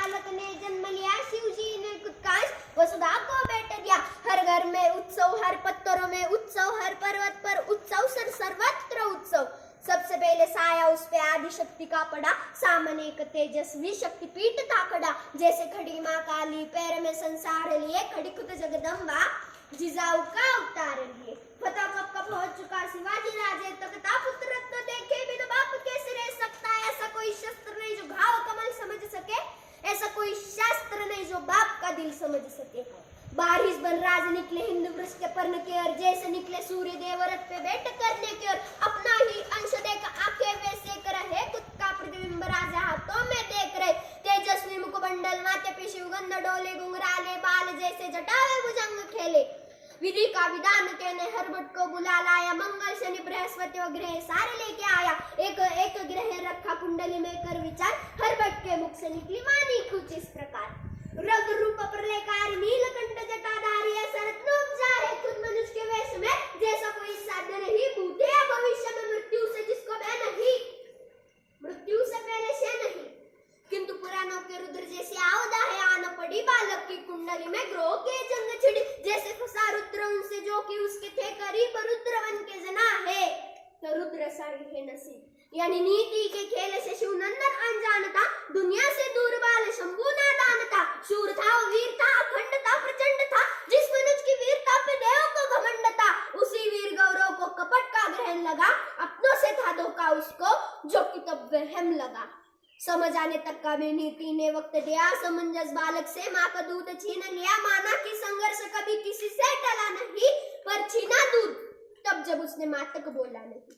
बालक ने जन्म लिया, शिव जी ने कुछ वसुधा को बेटा दिया। हर घर में उत्सव, हर पत्थरों में उत्सव, हर पर्वत पर उत्सव, सर्वत्र उत्सव। सबसे पहले साया उस पे आदि शक्ति का पड़ा, सामने एक तेजस्वी शक्तिपीठ था खड़ा। जैसे खड़ी माँ काली पैर में संसार लिए, खड़ी खुद जगदम्बा जिजाऊ का अवतार लिए। फतेह कब का पहुंच चुका शिवाजी राजे तख्ता, पुत्र रत्न देखे बिना बाप कैसे रह सकता है। ऐसा कोई शस्त्र नहीं जो घाव कमल समझ सके, ऐसा कोई शास्त्र नहीं जो बाप का दिल समझ सके। बारिश बनराज निकले हिंद वृक्ष के पर्ण के ओर, जैसे निकले सूर्य देव रथ पे बैठ करने के ओर। अपना ही अंश देख आंखें वैसे कर है, खुद का प्रतिबिंब राजा हाथों में देख रहे। तेजस्वी मुखमंडल माथे पे शिवगंध डोले, घुंघराले बाल जैसे जटावे भुजंग खेले। विधि का विधान कहने हरबट को बुला लाया, मंगल शनि बृहस्पति और ग्रह सारे लेके आया। एक एक ग्रह रखा कुंडली में कर विचार, हरबट के मुख से निकली वाणी कुछ इस प्रकार। रग रूप प्रलयकारी नीलकंठ जटाधारी, ऐसा रत्नोपजा है खुद मनुष्य के वेश में। जैसा कोई साध्य नहीं, भूते या भविष्य में मृत्यु से जिसको भय नहीं, मृत्यु से पहले से नहीं। किंतु पुराणों के रुद्र जैसी आवदा है आन पड़ी, बालक की कुंडली में ग्रह के जंग छिड़ी। जैसे फंसा रुद्र उनसे जो कि उसके थे करीब, रुद्र बन के जना है तो रुद्र सारी है नसीब। यानी नीति के खेल से शिव नंदन अनजान था, दुनिया से दूर बाल शंभु नादान था। शूर था, वीर था, अखंड था, प्रचंड था। जिस मनुष्य की वीरता पे देवों को घमंड था, उसी वीर गौरव को कपट का ग्रहण लगा। अपनों से था धोखा उसको जो कि तब वहम लगा। समझ आने तक का भी नीति ने वक्त दिया, समंजस बालक से माँ का दूध छीन लिया। माना कि संघर्ष कभी किसी से टला नहीं, पर छीना दूध तब जब उसने माँ तक बोला नहीं।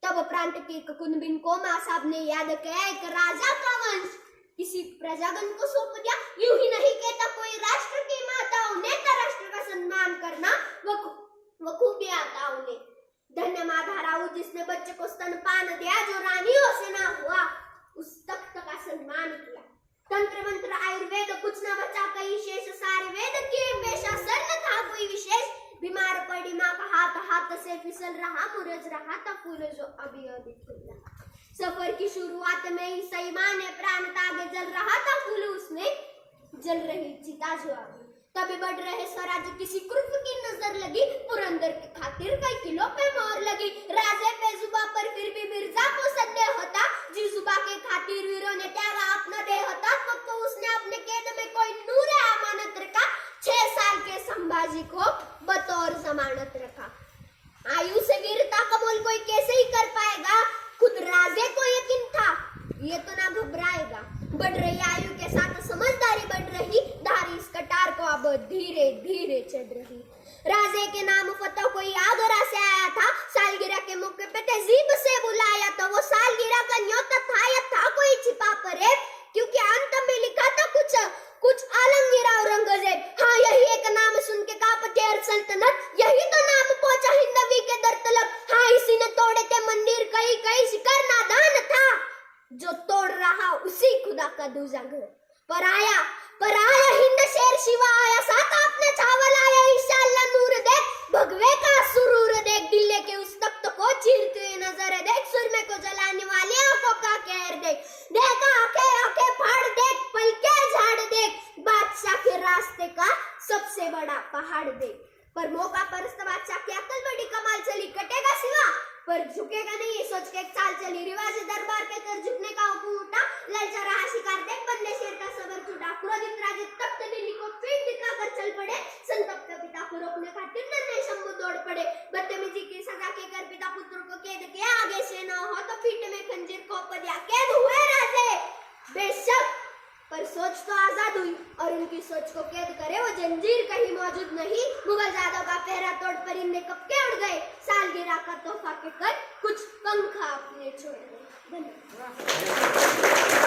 तब प्रांत की कुनबिन को माँ साहब ने याद किया, एक राजा का वंश किसी प्रजागण को सौंप दिया। यूं ही नहीं कहता कोई राष्ट्र की माताओं ने का राष्ट्र का सम्मान करना वो खूबी आता उन्हें। धन्य माता राऊ जिसने बच्चे को स्तनपान दिया, जो रानियों से ना हुआ उस तख्त का सम्मान किया। तंत्र मंत्र आयुर्वेद कुछ न बचा, कई शेष सारे वेद किए पेशा। सर न था कोई विशेष, बीमार पड़ी माँ का हाथ हाथ से फिसल रहा, मुरझ रहा था फूल जो अभी अभी खिल रहा। सफर की शुरुआत में ही सही माँ ने प्राण तागे, जल रहा था फूल उसमें जल रही चिता जो आगे। तभी बढ़ रहे स्वराज किसी कुर्फ की नजर लगी, पुरंदर की खातिर कई किलो पे मोहर लगी। राजे पे जुबा पर फिर भी मिर्जा को संदेह होता, जिस जुबा के खातिर वीरों ने त्यागा अपना देह होता। तो उसने अपने कैद में कोई नूरे अमानत रखा, 6 साल के संभाजी को बतौर जमानत रखा। आयु से वीरता कबूल कोई कैसे ही कर पाएगा, खुद राजे को यकीन था ये तो ना घबराएगा। बढ़ रही आयु के साथ समझदारी बढ़ रही, धारी इस कटार को अब धीरे धीरे चढ़ रही। राजे के नाम फतेह कोई आगरा से आया था, सालगिरह के मौके पे तहजीब से बुलाया था। वो सालगिरह का न्योता था या था कोई छिपा परे, क्योंकि अंत में लिखा था कुछ आलमगीर औरंगजेब। हाँ यही एक नाम सुन के कांपती हर सल्तनत, यही तो नाम पहुंचा हिंदवी के दर तलब। हाँ इसी ने तोड़े थे मंदिर, कई कई शिखर नादान था, जो तोड़ रहा उसी खुदा का दूजा घर। पर आया हिंद शेर शिवा आया, साथ अपने चावल आया इंशाअल्लाह नूर देख। भगवे का सुरूर देख, दिल्ली के उस तख्त को चीरते हुए नजर देख। सुरमे को जलाने वाले आंखों का कहर देख, देख आंखें फाड़ देख, पलके झाड़ देख। बादशाह के रास्ते का सबसे बड़ा पहाड़ देख। पर मौका परस्त बादशाह की अकल बड़ी कमाल चली, कटेगा सिवा पर झुकेगा नहीं ये सोच के एक चाल चली। रिवाज दरबार के कर झुकने का हुक्म उठा, ललचा रहा शिकार देख, बदले शेर का सबर छूटा। क्रोधित राजे तख्त दिल्ली को पीठ दिखाकर चल पड़े, संतप्त पिता को रोकने खातिर नन्हे शंभू दौड़ पड़े। बदतमीजी की सजा के कर पिता पुत्र को कैद किया, आगे से न हो तो पीठ में खंजीर खोप दिया। कैद हुए राजे बेशक, पर सोच तो आजाद हुई, और उनकी सोच को कैद करे वो जंजीर कहीं मौजूद नहीं। मुगल जादव का पहरा तोड़ परिंदे कब के उड़ गए, सालगिरह का तोहफा के कर कुछ पंख अपने छोड़ गए। धन्यवाद।